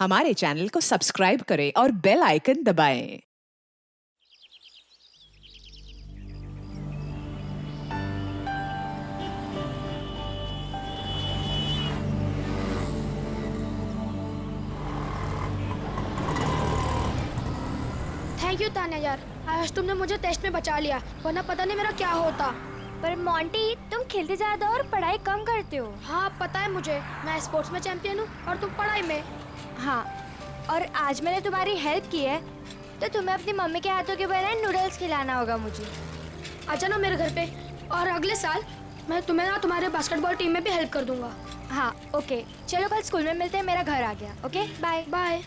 हमारे चैनल को सब्सक्राइब करें और बेल आइकन दबाएं। थैंक यू तान्या यार, आज तुमने मुझे टेस्ट में बचा लिया, वरना पता नहीं मेरा क्या होता। पर मोंटी, तुम खेलते ज्यादा और पढ़ाई कम करते हो। हाँ पता है मुझे, मैं स्पोर्ट्स में चैंपियन हूँ और तुम पढ़ाई में। हाँ, और आज मैंने तुम्हारी हेल्प की है, तो तुम्हें अपनी मम्मी के हाथों के बनाए नूडल्स खिलाना होगा मुझे। आजा ना मेरे घर पे, और अगले साल मैं तुम्हें ना तुम्हारे बास्केटबॉल टीम में भी हेल्प कर दूंगा। हाँ ओके, चलो कल स्कूल में मिलते हैं, मेरा घर आ गया। Okay bye bye.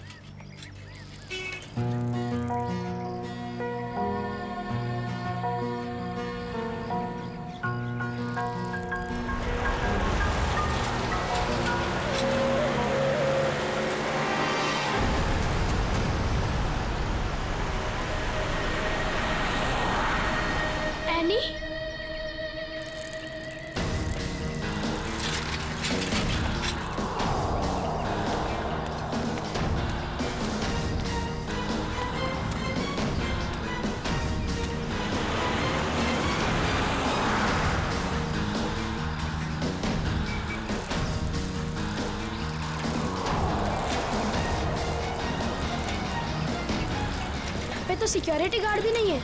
एनी, यहाँ पे तो सिक्योरिटी गार्ड भी नहीं है।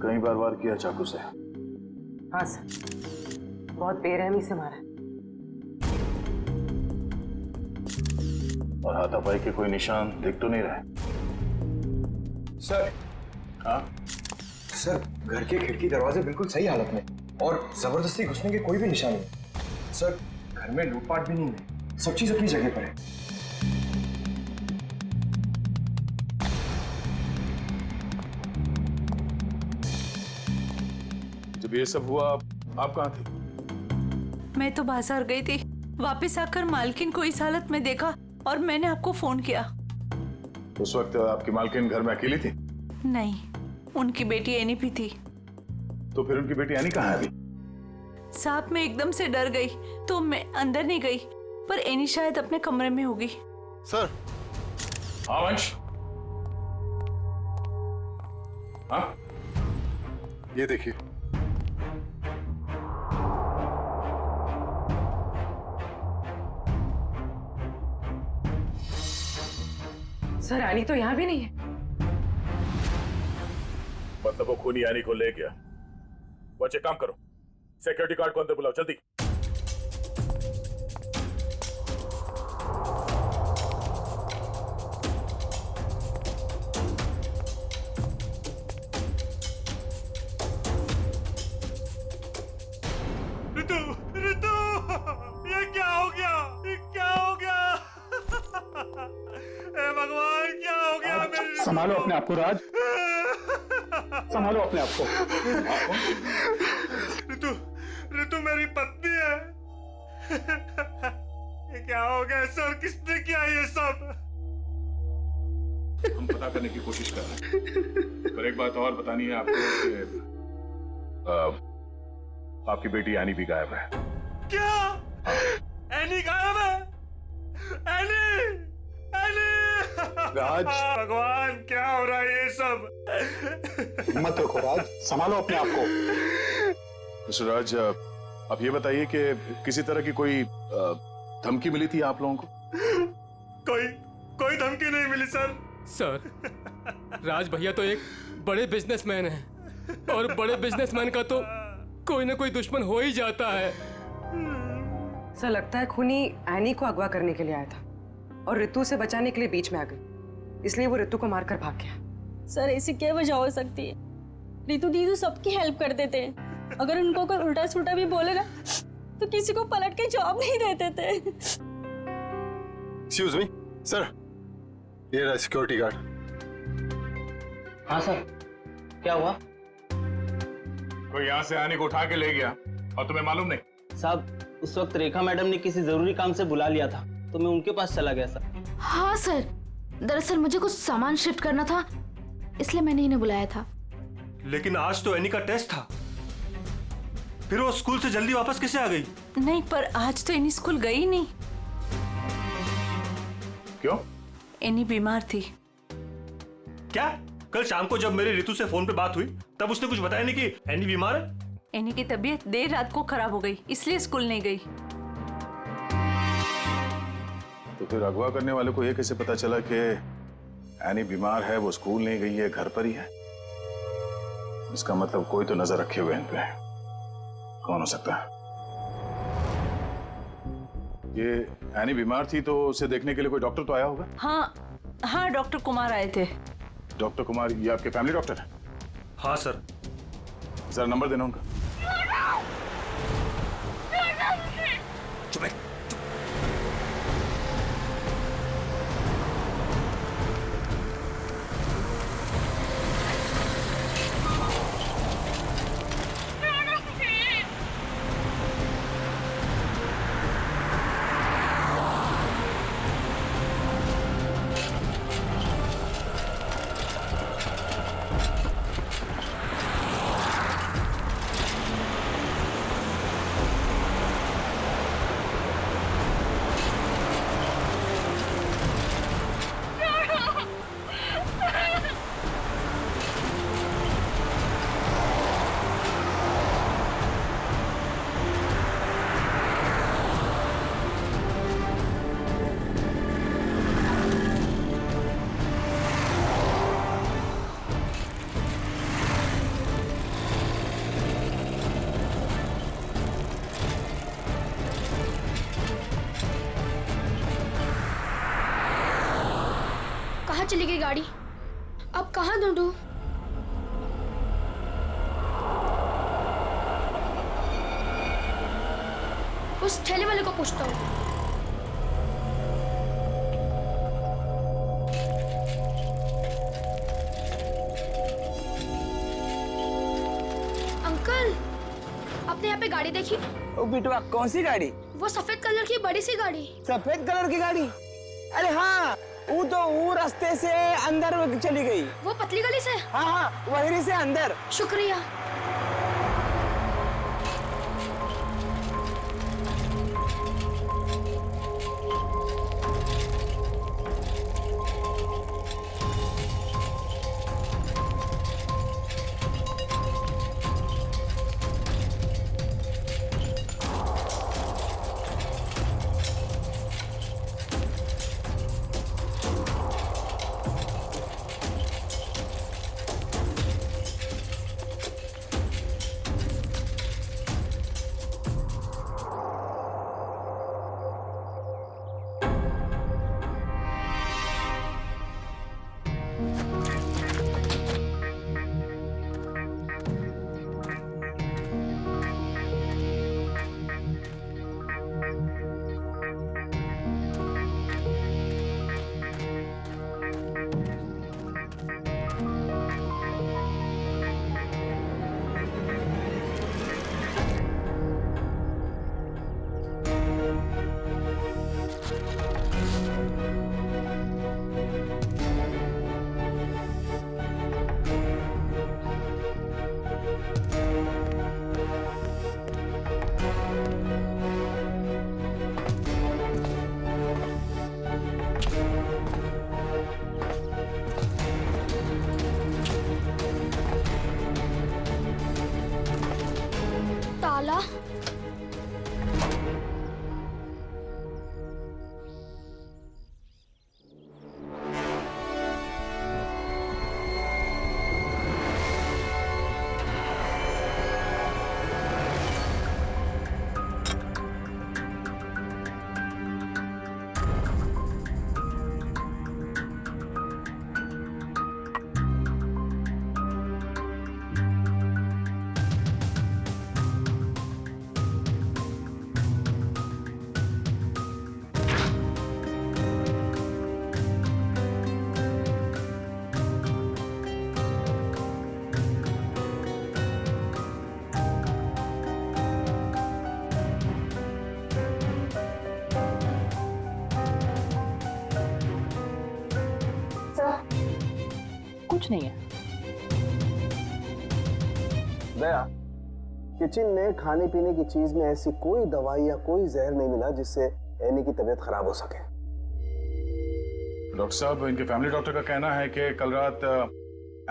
कई बार वार किया चाकू से। हाँ सर, बहुत बेरहमी से मारा। और हाथापाई के कोई निशान दिख तो नहीं रहे। सर, हाँ, सर घर के खिड़की दरवाजे बिल्कुल सही हालत में और जबरदस्ती घुसने के कोई भी निशान नहीं। सर घर में लूटपाट भी नहीं है, सब चीज अपनी जगह पर है। जब ये सब हुआ आप कहाँ थे? मैं तो बाजार गई थी, वापस आकर मालकिन को इस हालत में देखा और मैंने आपको फोन किया। उस वक्त आपकी मालकिन घर में अकेली थी? नहीं, उनकी बेटी एनी भी थी। तो फिर उनकी बेटी एनी कहाँ है अभी? साहब मैं एकदम से डर गई तो मैं अंदर नहीं गई, पर एनी शायद अपने कमरे में होगी। सर। हाँ वंश, हाँ ये देखिए। सर रानी तो यहाँ भी नहीं है। मतलब वो खूनी यानी को ले गया। बच्चे काम करो, सिक्योरिटी गार्ड को अंदर बुलाओ जल्दी। ऋतु, ऋतु, ये क्या हो गया? ये क्या हो गया? हे भगवान, क्या हो गया मेरी ऋतु? संभालो अपने आप को राज, संभालो अपने आप को। ऋतु, ऋतु मेरी पत्नी है। ये क्या हो गया सर? किसने किया ये सब? हम पता करने की कोशिश कर रहे हैं, पर एक बात और बतानी है आपको कि आपकी बेटी एनी भी गायब है। क्या? एनी गायब है? Any, any! राज, भगवान क्या हो रहा है ये सब? हिम्मत रखो राज, संभालो अपने आप को। मिस्टर राज, आप ये बताइए कि किसी तरह की कोई धमकी मिली थी आप लोगों को? कोई धमकी नहीं मिली सर। सर, राज भैया तो एक बड़े बिजनेसमैन हैं और बड़े बिजनेसमैन का तो कोई ना कोई दुश्मन हो ही जाता है। सर लगता है खूनी एनी को अगवा करने के लिए आया था और ऋतु से बचाने के लिए बीच में आ गई, इसलिए वो ऋतु को मारकर भाग गया। सर ऐसी क्या वजह हो सकती है? ऋतु दीदी सबकी हेल्प कर देते हैं, अगर उनको कोई उल्टा सुल्टा भी बोलेगा तो किसी को पलट के जवाब नहीं देते थे। एक्सक्यूज मी सर, ये रहा सिक्योरिटी गार्ड। हाँ सर, क्या हुआ? कोई यहाँ से आने को उठा के ले गया और तुम्हें मालूम नहीं? साहब, उस वक्त रेखा मैडम ने किसी जरूरी काम से बुला लिया था तो मैं उनके पास चला गया सर। हाँ सर, दरअसल मुझे कुछ सामान शिफ्ट करना था, इसलिए मैंने इन्हें बुलाया था। लेकिन आज तो एनी का टेस्ट था, फिर वो स्कूल से जल्दी वापस कैसे आ गई? नहीं, पर आज तो एनी स्कूल गई नहीं। क्यों? एनी बीमार थी। क्या? कल शाम को जब मेरी ऋतु से फोन पे बात हुई तब उसने कुछ बताया नहीं कि एनी बीमार है? एनी की तबीयत देर रात को खराब हो गई, इसलिए स्कूल नहीं गई। तो फिर अगवा करने वाले को ये कैसे पता चला कि एनी बीमार है, वो स्कूल नहीं गई है, घर पर ही है? इसका मतलब कोई तो नजर रखे हुए इन पे। कौन हो सकता है? ये एनी बीमार थी तो उसे देखने के लिए कोई डॉक्टर तो आया होगा? हाँ, डॉक्टर कुमार आए थे। डॉक्टर कुमार, ये आपके फैमिली डॉक्टर है? हाँ सर। जरा नंबर देना उनका। चुप है। कहाँ चली गई गाड़ी? अब कहाँ ढूंढूं? उस ठेले वाले को पूछता हूँ। अंकल, आपने यहाँ पे गाड़ी देखी? ओ बिटवा, कौन सी गाड़ी? वो सफेद कलर की बड़ी सी गाड़ी। सफेद कलर की गाड़ी? अरे हाँ, वो रास्ते से अंदर चली गई। वो पतली गली से? हाँ, वहीं से अंदर। शुक्रिया। कुछ नहीं है। दया, किचन में खाने पीने की चीज में ऐसी कोई दवाई या कोई जहर नहीं मिला जिससे एनी की तबीयत खराब हो सके। डॉक्टर साहब, इनके फैमिली डॉक्टर का कहना है कि कल रात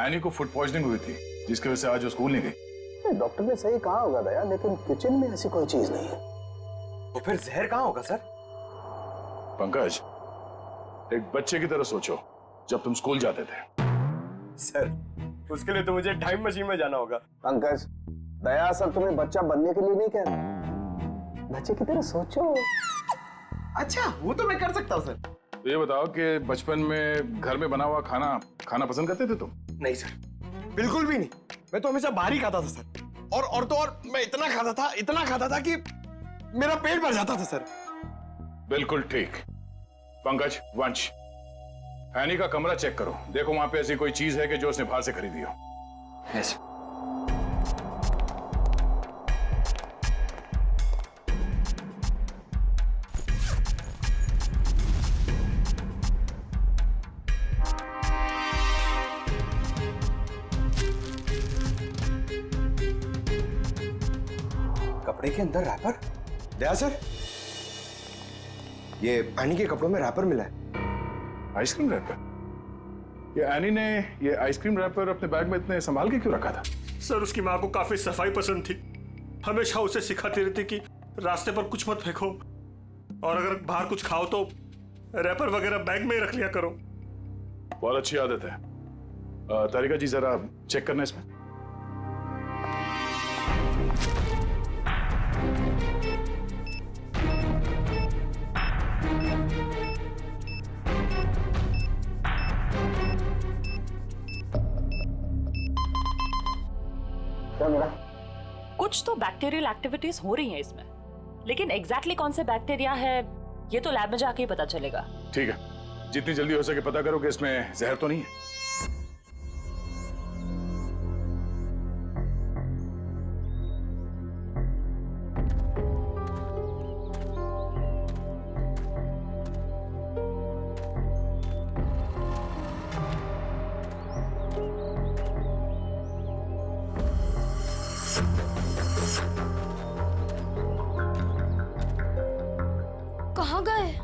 एनी को फूड पॉइजनिंग हुई थी, जिसकी वजह से आज वो स्कूल नहीं गई। डॉक्टर ने सही कहा होगा दया, लेकिन किचन में ऐसी कोई चीज नहीं है। तो फिर जहर कहाँ होगा सर? पंकज, एक बच्चे की तरह सोचो जब तुम स्कूल जाते थे। सर, उसके लिए तो मुझे टाइम मशीन में जाना होगा। पंकज, दया सर तुम्हें बच्चा बनने के लिए नहीं कह रहा, बच्चे की तरह सोचो। अच्छा, वो तो मैं कर सकता हूँ सर। तो ये बताओ कि बचपन में घर में बना हुआ खाना खाना पसंद करते थे तुम? नहीं सर, बिल्कुल भी नहीं। मैं तो हमेशा बाहर ही खाता था सर। और तो और मैं इतना खाता था कि मेरा पेट भर जाता था सर। बिल्कुल ठीक। पंकज, वंश, एनी का कमरा चेक करो, देखो वहां पे ऐसी कोई चीज है कि जो उसने बाहर से खरीदी हो। यस। कपड़े के अंदर रैपर? दया सर, ये एनी के कपड़ों में रैपर मिला है। Ice cream wrapper? ये एनी ने ये आइसक्रीम रैपर अपने बैग में इतने संभाल के क्यों रखा था? सर, उसकी माँ को काफी सफाई पसंद थी, हमेशा उसे सिखाती रहती कि रास्ते पर कुछ मत फेंको, और अगर बाहर कुछ खाओ तो रैपर वगैरह बैग में ही रख लिया करो। बहुत अच्छी आदत है। तारिका जी, जरा चेक करना इसमें। क्या मिला? कुछ तो बैक्टीरियल एक्टिविटीज हो रही हैं इसमें, लेकिन एग्जैक्टली कौन से बैक्टीरिया है ये तो लैब में जाके ही पता चलेगा। ठीक है, जितनी जल्दी हो सके पता करो कि इसमें जहर तो नहीं है। कहाँ गए?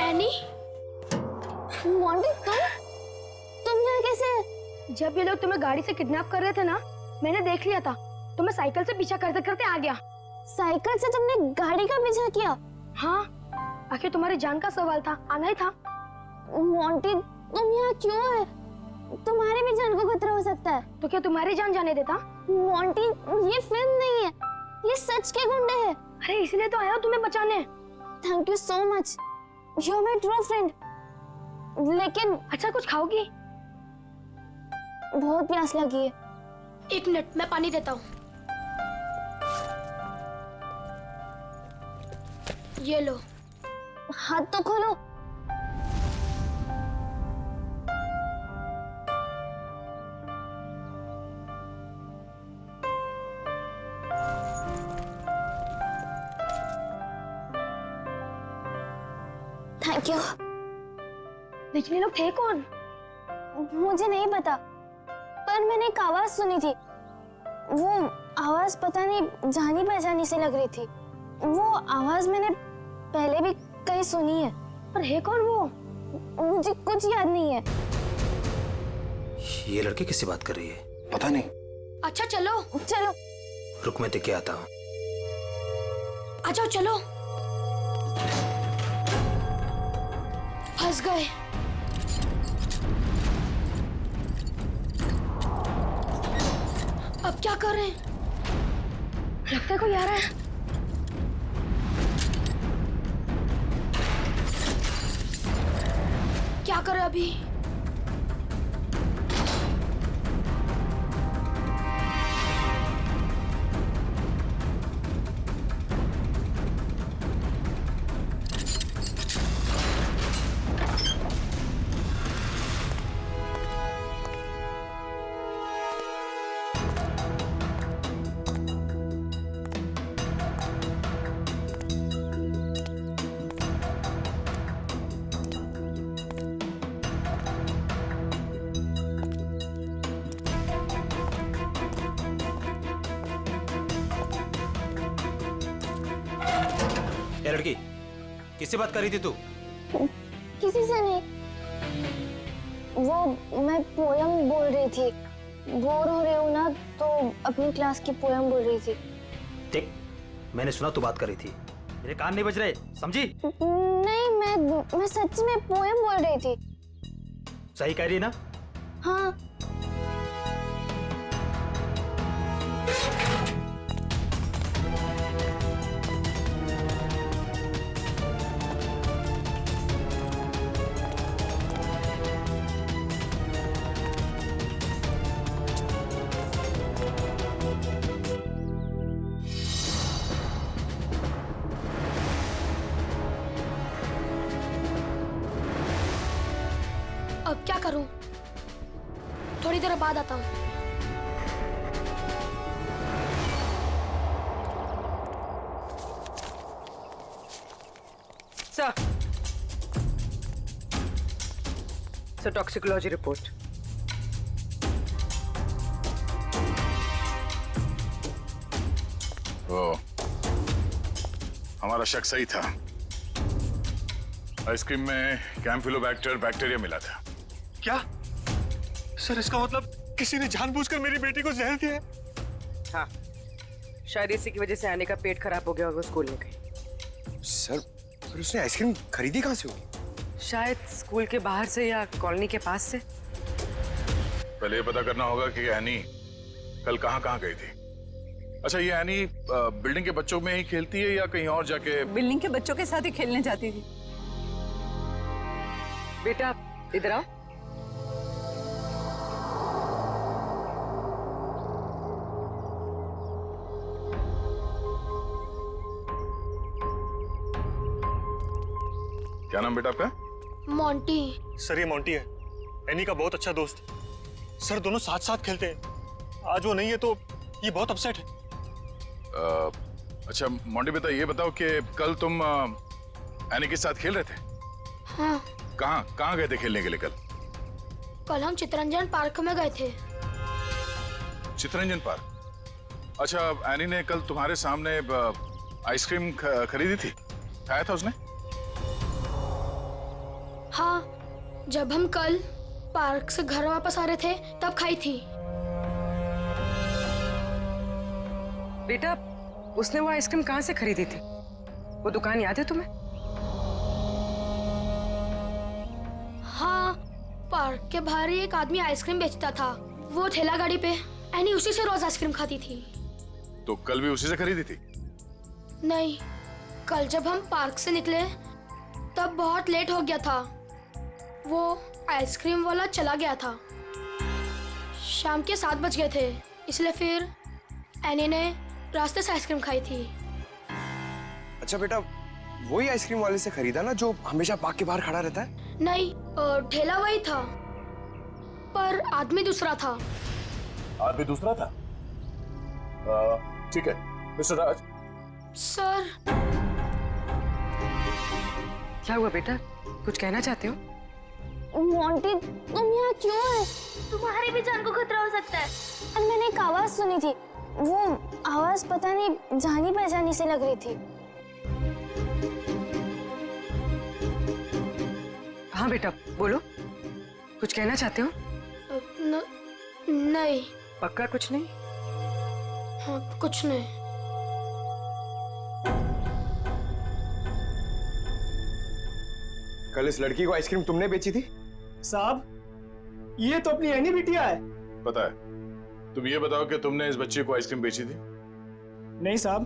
एनी? मोंटी, तुम यहाँ कैसे? जब ये लोग तुम्हें गाड़ी से किडनैप कर रहे थे ना, मैंने देख लिया था। तुम्हें साइकिल से पीछा करते करते आ गया। साइकिल से तुमने गाड़ी का पीछा किया? हाँ, आखिर तुम्हारी जान का सवाल था, आना ही था। मोंटी, तुम यहाँ क्यों है? तुम्हारी भी जान को खतरा हो सकता है। तो क्या तुम्हारी जान जाने देता? मोंटी, ये फिल्म नहीं है, ये सच के गुंडे हैं। अरे इसलिए तो आया हूँ तुम्हें बचाने। Thank you so much, you are my true friend. लेकिन अच्छा, कुछ खाओगी? बहुत प्यास लगी है। एक मिनट, मैं पानी देता हूँ। ये लो। हाथ तो खोलो। Thank you. लेकिन ये लोग थे कौन? मुझे नहीं पता, पर मैंने एक आवाज सुनी थी। वो आवाज पता नहीं जानी पहचानी सी लग रही थी। वो आवाज मैंने पहले भी कहीं सुनी है, पर है कौन वो मुझे कुछ याद नहीं है। ये लड़की किससे बात कर रही है? पता नहीं। अच्छा चलो चलो, रुक मैं देख के आता हूँ। आ जाओ चलो। फंस गए। अब क्या कर रहे हैं? लगता है कोई आ रहा है। क्या करें अभी? ये लड़की किससे बात कर रही थी तू? किसी से नहीं। वो मैं पोयम बोल रही थी। बोर हो रही हूँ ना, तो अपनी क्लास की पोयम बोल रही थी। देख, मैंने सुना तू बात कर रही थी, मेरे कान नहीं बज रहे, समझी? नहीं, मैं सच में पोयम बोल रही थी। सही कह रही है ना? हाँ। अब क्या करूं? थोड़ी देर बाद आता हूं। Sir toxicology report. ओ, हमारा शक सही था। आइसक्रीम में कैम्फिलोबैक्टर बैक्टीरिया मिला था। क्या सर, इसका मतलब किसी ने जानबूझकर मेरी बेटी को जहर दिया है? हाँ, शायद इसी की वजह से आने का पेट खराब हो गया और वो स्कूल में गई। सर, पर उसने आइसक्रीम खरीदी कहाँ से होगी? शायद स्कूल के बाहर से या कॉलोनी के पास से। पहले ये पता करना होगा कि एनी कल कहाँ गई थी। अच्छा, ये एनी बिल्डिंग के बच्चों में ही खेलती है या कहीं और जाके? बिल्डिंग के बच्चों के साथ ही खेलने जाती थी। बेटा इधर आओ। क्या नाम बेटा आपका? मोंटी। सर ये मोंटी है, एनी का बहुत अच्छा दोस्त। सर दोनों साथ साथ खेलते हैं। आज वो नहीं है तो ये बहुत अपसेट है। अच्छा मोंटी बेटा, ये बताओ कि कल तुम एनी के साथ खेल रहे थे? हाँ। कहाँ गए थे खेलने के लिए कल? कल हम चितरंजन पार्क में गए थे। चितरंजन पार्क? अच्छा, एनी ने कल तुम्हारे सामने आइसक्रीम खरीदी थी, खाया था उसने? हाँ, जब हम कल पार्क से घर वापस आ रहे थे तब खाई थी। बेटा, उसने वो आइसक्रीम कहाँ से खरीदी थी? वो दुकान याद है तुम्हें? हाँ, पार्क के बाहर ही एक आदमी आइसक्रीम बेचता था। वो ठेला गाड़ी पे एनी उसी से रोज आइसक्रीम खाती थी। तो कल भी उसी से खरीदी थी? नहीं, कल जब हम पार्क से निकले तब बहुत लेट हो गया था। वो आइसक्रीम वाला चला गया था। शाम के 7 बज गए थे, इसलिए फिर एनी ने रास्ते से आइसक्रीम खाई थी। अच्छा बेटा, वही आइसक्रीम वाले से खरीदा ना जो हमेशा पार्क के बाहर खड़ा रहता है? नहीं, ठेला वही था पर आदमी दूसरा था। आदमी दूसरा था? ठीक है मिस्टर राज। सर। क्या हुआ बेटा? कुछ कहना चाहते हो? मोंटी, तुम यहाँ क्यों है? तुम्हारी भी जान को खतरा हो सकता है। और मैंने एक आवाज सुनी थी, वो आवाज पता नहीं जानी पहचानी से लग रही थी। हाँ बेटा बोलो, कुछ कहना चाहते हो? नहीं। पक्का कुछ नहीं? हाँ, कुछ नहीं। कल इस लड़की को आइसक्रीम तुमने बेची थी? साहब, ये तो अपनी एनी बिटिया है। पता है। तुम ये बताओ कि तुमने इस बच्चे को आइसक्रीम बेची थी? नहीं साहब,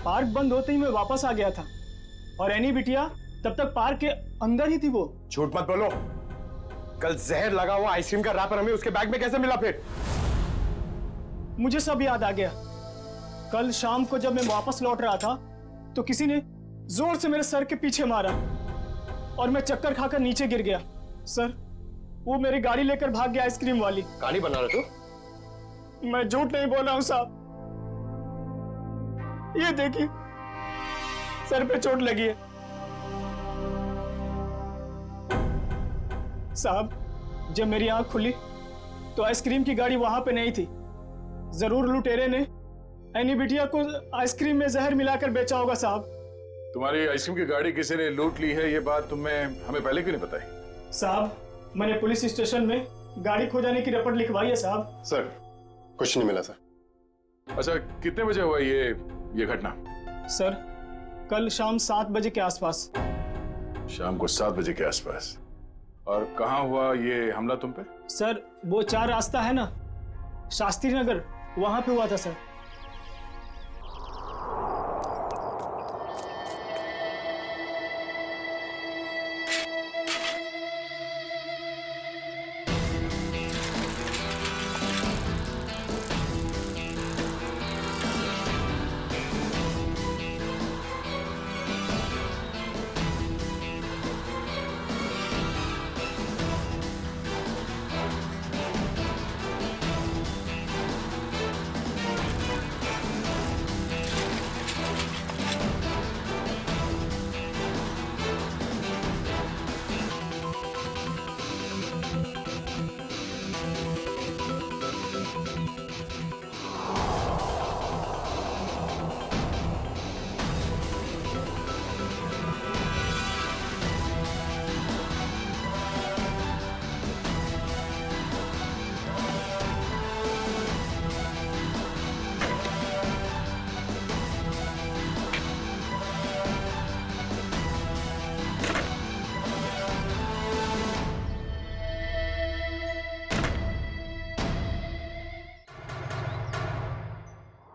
पार्क बंद होते ही मैं वापस आ गया था और एनी बिटिया तब तक पार्क के अंदर ही थी। वो झूठ मत बोलो। कल जहर लगा हुआ आइसक्रीम का रैपर हमें उसके बैग में कैसे मिला फिर? मुझे सब याद आ गया। कल शाम को जब मैं वापस लौट रहा था तो किसी ने जोर से मेरे सर के पीछे मारा और मैं चक्कर खाकर नीचे गिर गया। सर, वो मेरी गाड़ी लेकर भाग गया आइसक्रीम वाली। कहानी बना रहे तू? मैं झूठ नहीं बोल रहा हूं साहब। ये देखिए, सर पे चोट लगी है। साहब, जब मेरी आंख खुली तो आइसक्रीम की गाड़ी वहां पे नहीं थी। जरूर लुटेरे ने एनी बिटिया को आइसक्रीम में जहर मिलाकर बेचा होगा साहब। तुम्हारी आइसक्रीम की गाड़ी किसी ने लूट ली है, ये बात तुम्हें हमें पहले क्यों नहीं बताई? साहब, मैंने पुलिस स्टेशन में गाड़ी खो जाने की रिपोर्ट लिखवाई है साहब। सर, कुछ नहीं मिला सर। अच्छा, कितने बजे हुआ ये घटना? सर, कल शाम 7 बजे के आसपास। शाम को 7 बजे के आसपास। और कहाँ हुआ ये हमला तुम पे? सर, वो 4 रास्ता है ना, शास्त्री नगर, वहां पे हुआ था सर।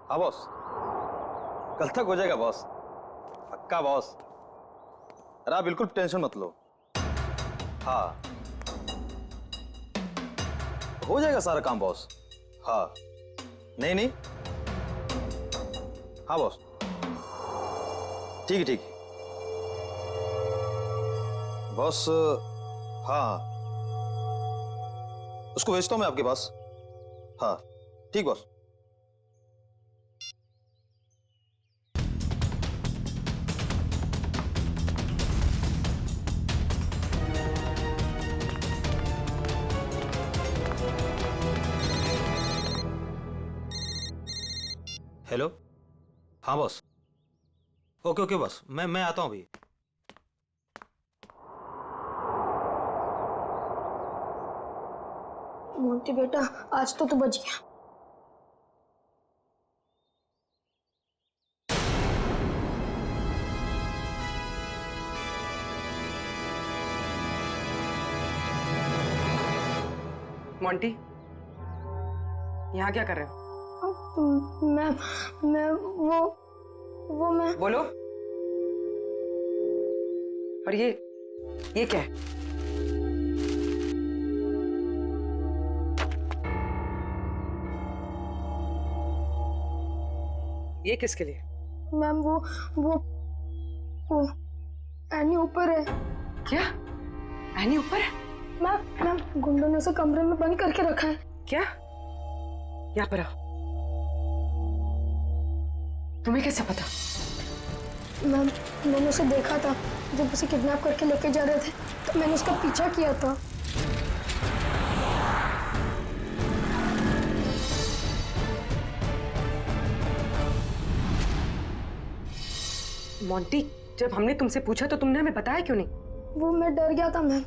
हाँ बॉस, कल तक हो जाएगा बॉस, पक्का बॉस। अरे आप बिल्कुल टेंशन मत लो। हाँ, हो जाएगा सारा काम बॉस। हाँ, नहीं नहीं, हाँ बॉस, ठीक है ठीक है बॉस। हाँ, उसको भेजता हूँ मैं आपके पास। हाँ ठीक बॉस। हेलो, हाँ बॉस। ओके ओके बॉस, मैं आता हूँ अभी। मोंटी बेटा, आज तो तू बच गया। मोंटी, यहाँ क्या कर रहे हो? मैं वो मैं बोलो। और ये क्या है? ये किसके लिए? मैम, वो एनी ऊपर है। क्या? एनी ऊपर है? मैम, गुंडों ने उसे कमरे में बंद करके रखा है। क्या? यहाँ पर आओ। तुम्हें कैसे पता? मैम, मैंने उसे देखा था जब उसे किडनैप करके लेके जा रहे थे, तो मैंने उसका पीछा किया था। मोंटी, जब हमने तुमसे पूछा तो तुमने हमें बताया क्यों नहीं? वो मैं डर गया था मैम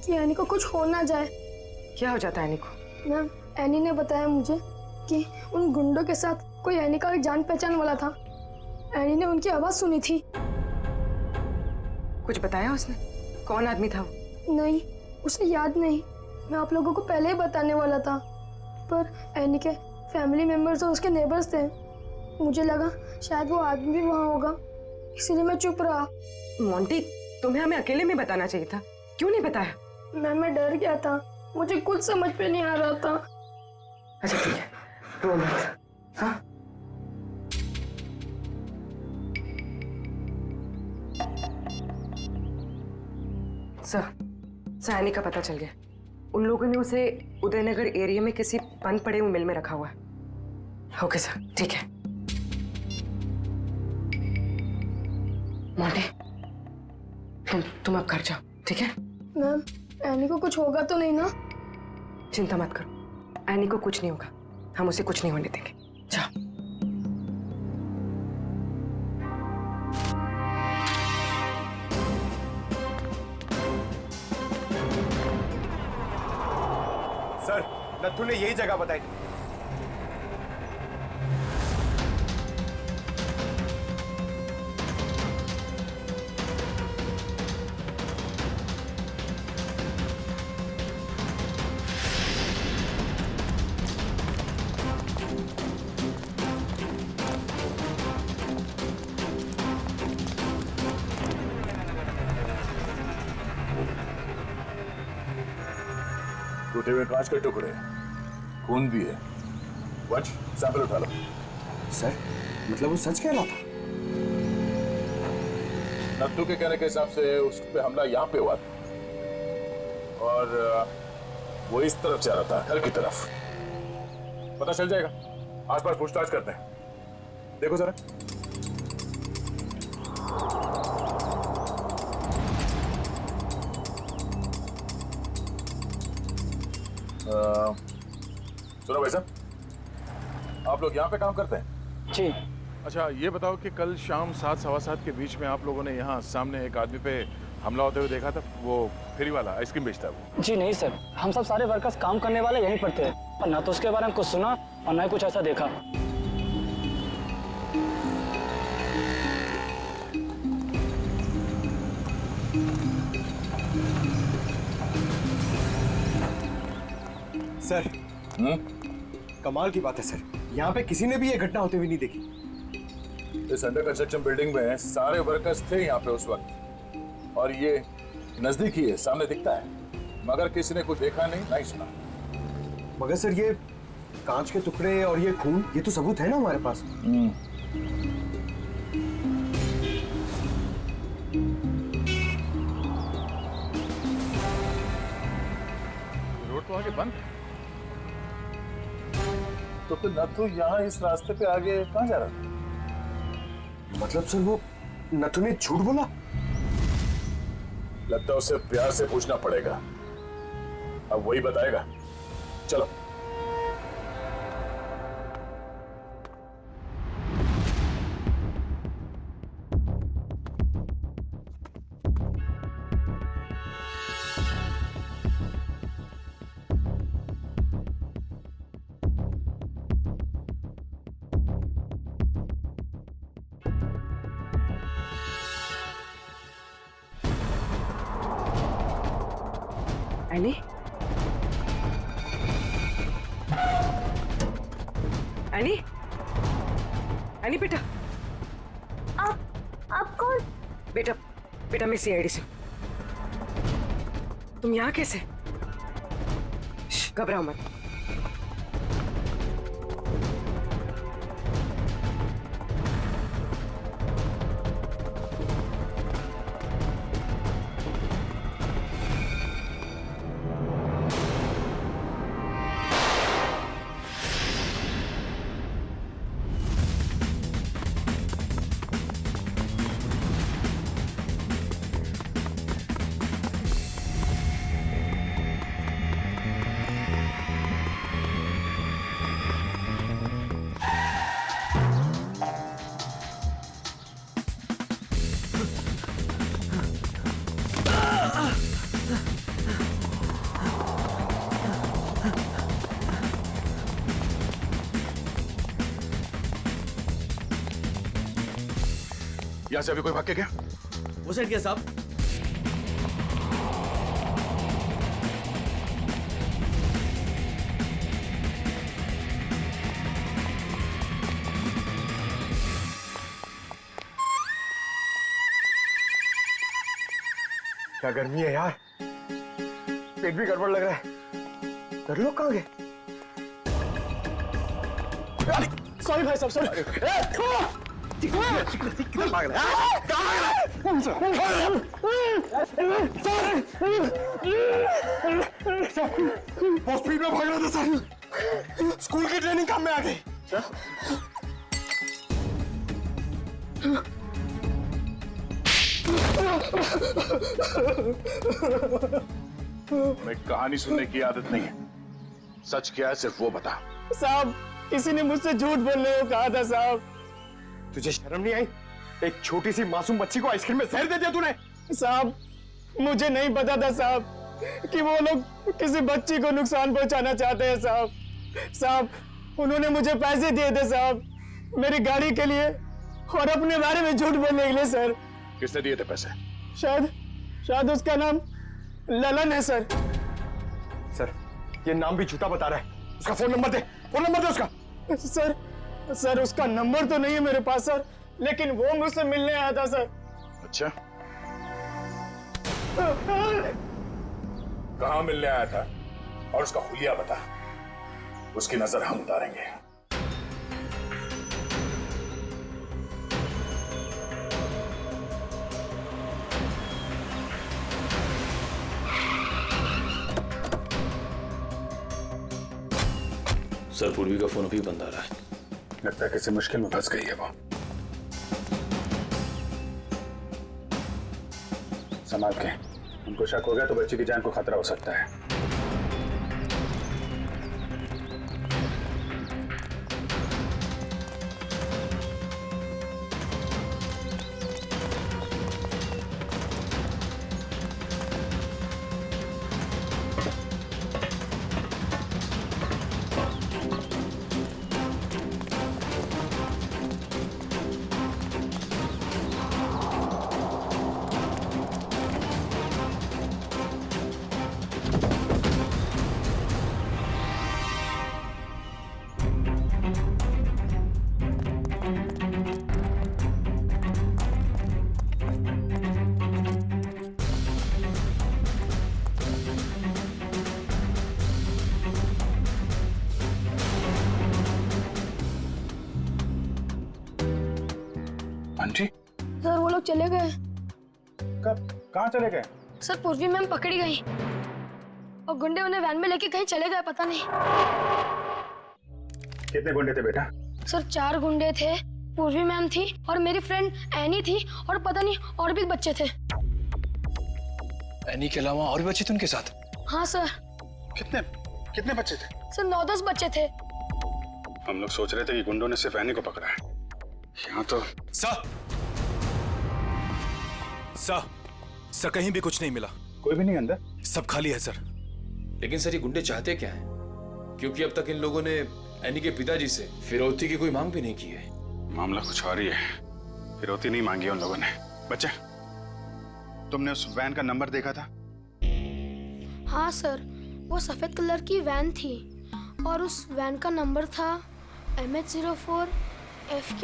कि एनी को कुछ हो ना जाए। क्या हो जाता है एनी को? मैम, एनी ने बताया मुझे कि उन गुंडों के साथ कोई एनी का जान पहचान वाला था। एनी ने उनकी आवाज सुनी थी। कुछ बताया उसने? कौन आदमी था वो? नहीं, उसे याद नहीं। मैं आप लोगों को पहले ही बताने वाला था, पर एनी के फैमिली मेंबर्स और उसके नेबर्स थे। मुझे लगा शायद वो आदमी भी वहाँ होगा, इसीलिए मैं चुप रहा। मोंटी, तुम्हें हमें अकेले में बताना चाहिए था, क्यों नहीं बताया? मैं डर गया था, मुझे कुछ समझ पे नहीं आ रहा था। अच्छा ठीक है, रो मत। हाँ? सर, एनी का पता चल गया। उन लोगों ने उसे उदयनगर एरिया में किसी बंद पड़े हुए मिल में रखा हुआ है। ओके सर, ठीक है। मोंटी, तुम अब घर जाओ, ठीक है? मैम, एनी को कुछ होगा तो नहीं ना? चिंता मत करो, एनी को कुछ नहीं होगा, हम उसे कुछ नहीं होने देंगे। जाओ। सर, नथु ने यही जगह बताई थी। टूटे हुए कांच के टुकड़े, खून भी है। वंश, सैंपल उठा लो। सर, मतलब वो सच कह रहा था? नत्थू के कहने के हिसाब से उस पे हमला यहाँ पे हुआ था और वो इस तरफ जा रहा था, घर की तरफ। पता चल जाएगा, आसपास पूछताछ करते हैं। देखो जरा। सुनो भाई साहब, आप लोग यहाँ पे काम करते हैं? जी। अच्छा, ये बताओ कि कल शाम 7 सवा 7 के बीच में आप लोगों ने यहाँ सामने एक आदमी पे हमला होते हुए देखा था? वो फेरी वाला आइसक्रीम बेचता है वो। जी नहीं सर, हम सब सारे वर्कर्स काम करने वाले यहीं पर थे, और ना तो उसके बारे में कुछ सुना और ना ही कुछ ऐसा देखा। सर, कमाल की बात है सर, यहाँ पे किसी ने भी ये घटना होते हुए नहीं देखी। इस अंडर कंस्ट्रक्शन बिल्डिंग में सारे वर्कर्स थे यहाँ पे उस वक्त, और ये नजदीक ही है, सामने दिखता है, मगर किसी ने कुछ देखा नहीं, नहीं सुना। मगर सर, ये कांच के टुकड़े और ये खून, ये तो सबूत है ना हमारे पास। रोड तो आगे बंद है, तो फिर नथु यहाँ इस रास्ते पे आगे कहाँ जा रहा था? मतलब सर, वो नथु ने झूठ बोला? लगता है उसे प्यार से पूछना पड़ेगा, अब वही बताएगा। चलो। एनी? एनी? एनी बेटा? आप कौन? बेटा, बेटा मैं सीआईडी से। तुम यहाँ कैसे? घबराओ मत। यहाँ से अभी कोई भाग के गया? वो साइड क्या साहब? क्या गर्मी है यार, पेट भी गड़बड़ लग रहा है। कर लोग कहाँ गए? सॉरी भाई साहब, सॉरी। बहुत स्पीड में भाग रहा था सर, स्कूल की ट्रेनिंग काम में आ गई। मैं कहानी सुनने की आदत नहीं है, सच क्या है सिर्फ वो बता। साहब, किसी ने मुझसे झूठ बोलने को कहा था साहब। तुझे शर्म नहीं आई? एक छोटी सी मासूम बच्ची को आइसक्रीम में जहर दे दिया तूने। साहब, मुझे नहीं पता था साहब कि वो लोग किसी बच्ची को नुकसान पहुंचाना चाहते हैं साहब। साहब, उन्होंने मुझे पैसे दिए थे साहब, मेरी गाड़ी के लिए और अपने बारे में झूठ बोलने के लिए सर। किसने दिए थे पैसे? शायद उसका नाम ललन है सर। सर, ये नाम भी झूठा बता रहा है। उसका फोन नंबर दे, फोन नंबर दे उसका। सर उसका नंबर तो नहीं है मेरे पास सर, लेकिन वो मुझसे मिलने आया था सर। अच्छा, कहाँ मिलने आया था और उसका हुलिया बता, उसकी नजर हम उतारेंगे। सर, पूर्वी का फोन अभी बंद आ रहा है। लगता है किसी मुश्किल में फंस गई है वो। संभाल के, हमको शक हो गया तो बच्ची की जान को खतरा हो सकता है। आंटी, सर वो लोग चले गए। कब? कहाँ चले गए? सर पूर्वी मैम पकड़ी गई और गुंडे उन्हें वैन में लेके कहीं चले गए, पता नहीं। कितने गुंडे थे बेटा? सर 4 गुंडे थे, पूर्वी मैम थी और मेरी फ्रेंड एनी थी और पता नहीं और भी बच्चे थे। एनी के अलावा और भी बच्चे थे उनके साथ? हाँ सर। कितने बच्चे थे? सर 9-10 बच्चे थे। हम लोग सोच रहे थे कि गुंडों ने सिर्फ एनी को पकड़ा है, यहाँ तो। सर कहीं भी कुछ नहीं मिला। कोई भी नहीं अंदर? सब खाली है सर। लेकिन सर, ये गुंडे चाहते क्या हैं? क्योंकि अब तक इन लोगों ने एनी के पिताजी से फिरौती की कोई मांग भी नहीं की है। मामला कुछ और ही है, फिरौती नहीं मांगी उन लोगों ने। बच्चे, तुमने उस वैन का नंबर देखा था? हाँ सर, वो सफेद कलर की वैन थी और उस वैन का नंबर था MH04 FK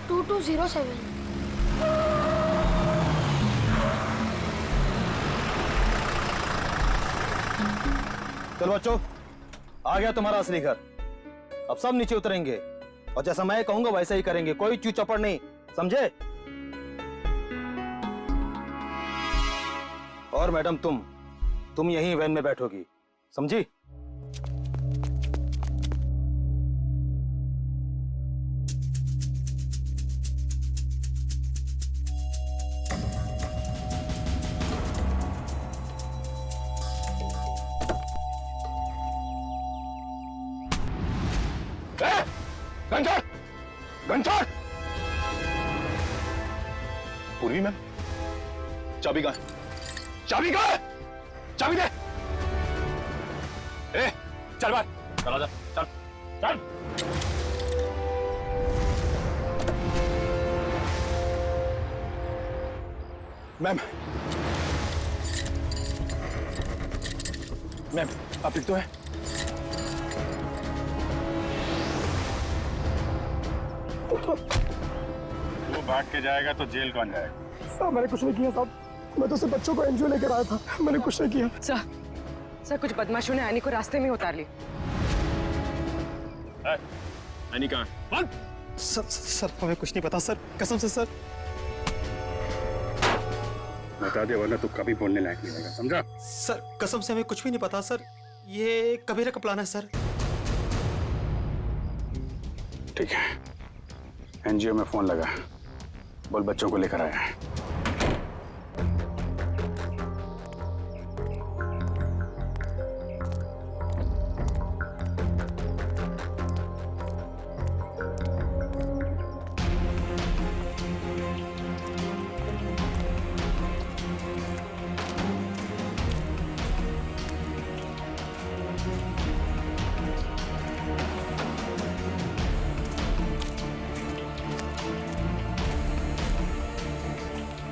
2207। चलो बच्चों, आ गया तुम्हारा असली घर। अब सब नीचे उतरेंगे और जैसा मैं कहूंगा वैसा ही करेंगे, कोई चू चपड़ नहीं, समझे? और मैडम तुम यहीं वैन में बैठोगी, समझी? घंटा! पूर्वी मैम, चाबी कहाँ? चाबी कहाँ है? चाबी दे! ए, चल बाहर, चला जा, चल, चल। मैम मैम आप ठीक तो है? तू भाग के जाएगा तो जेल कौन जाएगा? साहब मैंने कुछ नहीं किया साहब, मैं तो सिर्फ बच्चों को एनजीओ लेकर आया था, मैंने कुछ नहीं किया। सर कुछ बदमाशों ने एनी को रास्ते में उतार ली। एनी कहाँ? सर हमें कुछ नहीं पता सर, कसम से सर। बता दे वरना तू कभी बोलने लायक नहीं रहेगा, समझा? सर कसम से हमें कुछ भी नहीं पता सर, ये कबीरा का प्लान है सर। ठीक है, एनजीओ में फोन लगा, बोल बच्चों को लेकर आया है।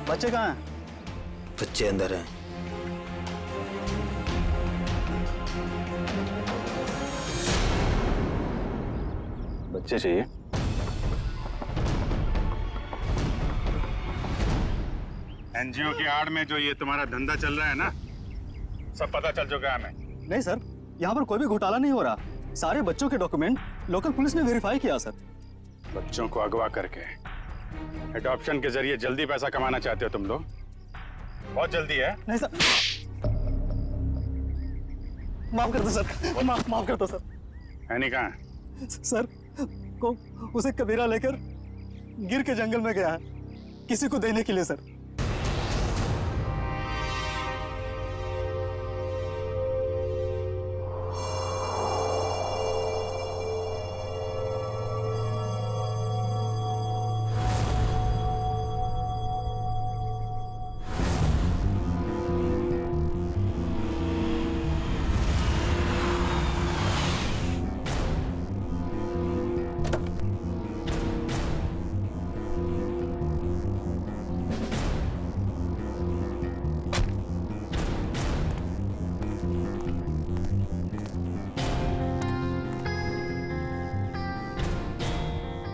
बच्चे कहाँ हैं? बच्चे अंदर हैं। बच्चे चाहिए? एनजीओ की आड़ में जो ये तुम्हारा धंधा चल रहा है ना, सब पता चल चुका है हमें। नहीं सर, यहाँ पर कोई भी घोटाला नहीं हो रहा, सारे बच्चों के डॉक्यूमेंट लोकल पुलिस ने वेरीफाई किया सर। बच्चों को अगवा करके एडॉप्शन के जरिए जल्दी पैसा कमाना चाहते हो तुम लोग? बहुत जल्दी है। नहीं सर, माफ कर दो सर, माफ कर दो सर। एनी कहाँ? सर को उसे कबीरा लेकर गिर के जंगल में गया है किसी को देने के लिए सर।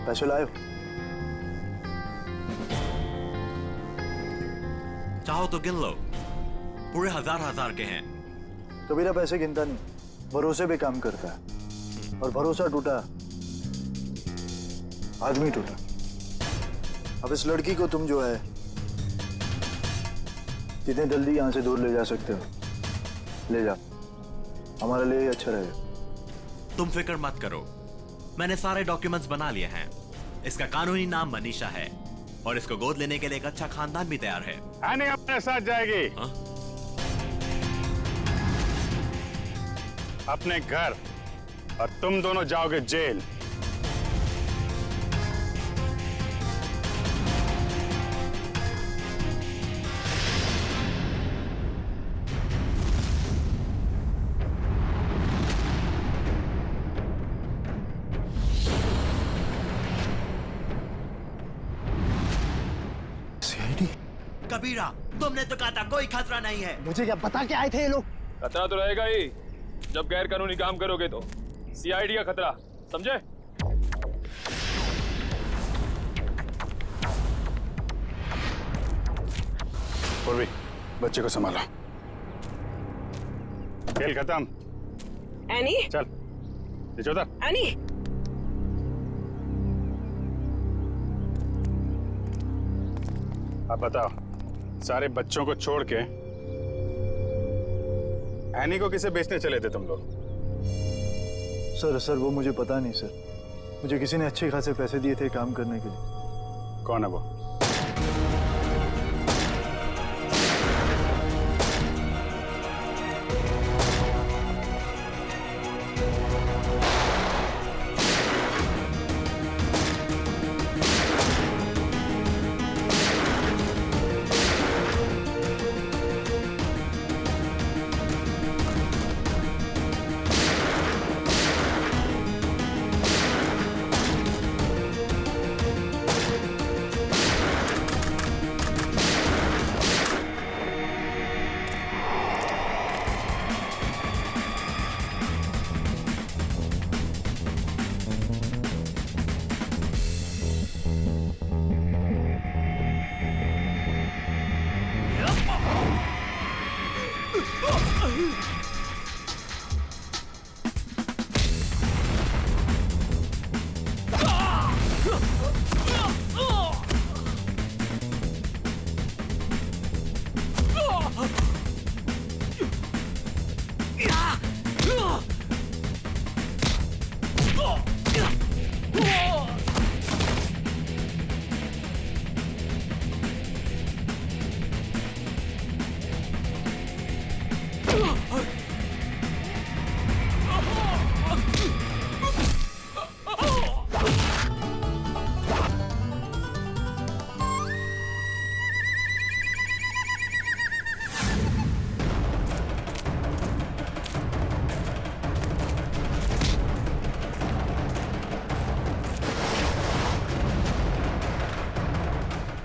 पैसे लाए? चाहो तो गिन लो, पूरे हजार के हैं। कबीरा पैसे गिनता नहीं, भरोसे पे काम करता है, और भरोसा टूटा आदमी टूटा। अब इस लड़की को तुम जो है जितने जल्दी यहाँ से दूर ले जा सकते हो ले जा, हमारे लिए अच्छा रहेगा। तुम फिक्र मत करो, मैंने सारे डॉक्यूमेंट्स बना लिए हैं। इसका कानूनी नाम मनीषा है और इसको गोद लेने के लिए एक अच्छा खानदान भी तैयार है। आने अपने साथ जाएगी। अपने घर, और तुम दोनों जाओगे जेल। कबीरा, तुमने तो कहा था कोई खतरा नहीं है। मुझे क्या पता क्या आए थे ये लोग? खतरा तो रहेगा ही जब गैर कानूनी काम करोगे तो। सीआईडी का खतरा, समझे? पूर्वी, बच्चे को संभालो। खेल खत्म। एनी, चल नीचे उतर। एनी, अब बताओ, सारे बच्चों को छोड़ के एनी को किसे बेचने चले थे तुम लोग? सर वो मुझे पता नहीं सर, मुझे किसी ने अच्छे खासे पैसे दिए थे काम करने के लिए। कौन है वो?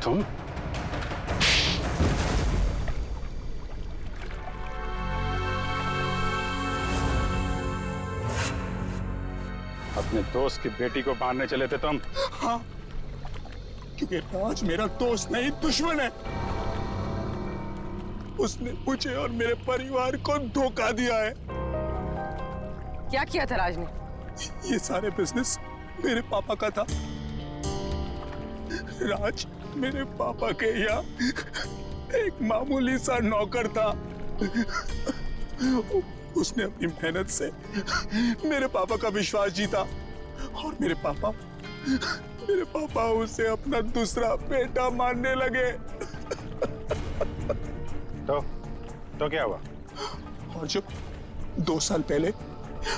तुम? अपने दोस्त की बेटी को मारने चले थे तुम? हाँ, क्योंकि राज मेरा दोस्त नहीं दुश्मन है। उसने मुझे और मेरे परिवार को धोखा दिया है। क्या किया था राज ने? ये सारे बिजनेस मेरे पापा का था। राज मेरे पापा के यहाँ एक मामूली सा नौकर था। उसने अपनी मेहनत से मेरे पापा का विश्वास जीता और मेरे पापा उसे अपना दूसरा बेटा मानने लगे। तो क्या हुआ? और जब 2 साल पहले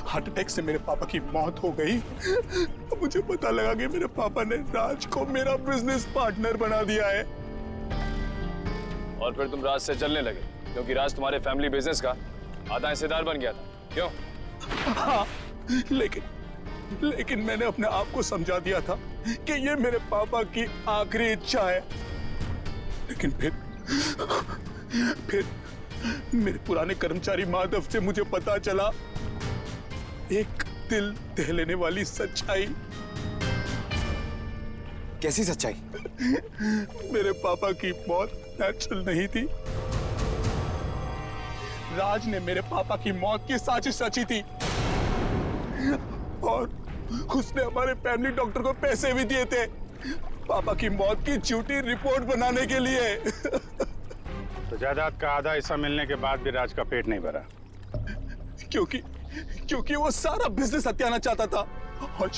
हार्ट अटैक से मेरे पापा की मौत हो गई, तो मुझे पता लगा कि मेरे पापा ने राज को मेरा बिजनेस पार्टनर बना दिया है। और फिर तुम राज से चलने लगे क्योंकि राज तुम्हारे फैमिली बिजनेस का आधा हिस्सेदार बन गया था, क्यों? हाँ, लेकिन मैंने अपने आप को समझा दिया था कि ये मेरे पापा की आखिरी इच्छा है। लेकिन फिर मेरे पुराने कर्मचारी माधव से मुझे पता चला एक दिल दहलाने वाली सच्चाई। कैसी सच्चाई? मेरे पापा की मौत नेचुरल नहीं थी। राज ने मेरे पापा की मौत की साजिश रची थी और उसने हमारे फैमिली डॉक्टर को पैसे भी दिए थे पापा की मौत की झूठी रिपोर्ट बनाने के लिए। तो जायदाद का आधा हिस्सा मिलने के बाद भी राज का पेट नहीं भरा? क्योंकि वो सारा बिजनेस हत्याना चाहता था और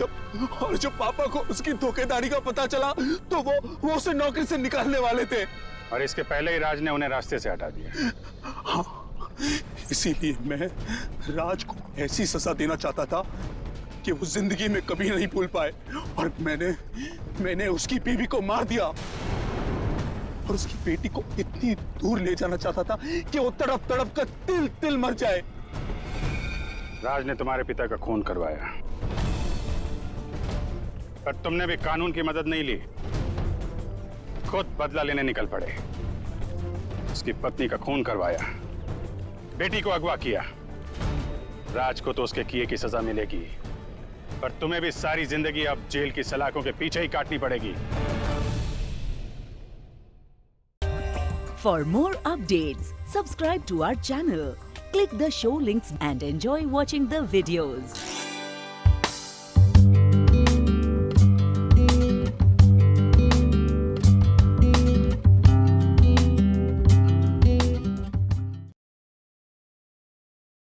जब पापा को उसकी धोखेधारी का पता चला तो वो उसे नौकरी से निकालने वाले थे। और इसके पहले ही राज ने उन्हें रास्ते से हटा दिया। हाँ, इसीलिए मैं राज को ऐसी सजा देना चाहता था कि वो जिंदगी में कभी नहीं भूल पाए। और मैंने उसकी बीवी को मार दिया और उसकी बेटी को इतनी दूर ले जाना चाहता था कि वो तड़प तड़प कर तिल तिल मर जाए। राज ने तुम्हारे पिता का खून करवाया, पर तुमने भी कानून की मदद नहीं ली, खुद बदला लेने निकल पड़े। उसकी पत्नी का खून करवाया, बेटी को अगवा किया। राज को तो उसके किए की सजा मिलेगी, पर तुम्हें भी सारी जिंदगी अब जेल की सलाखों के पीछे ही काटनी पड़ेगी। For more updates, subscribe to our channel, click the show links and enjoy watching the videos.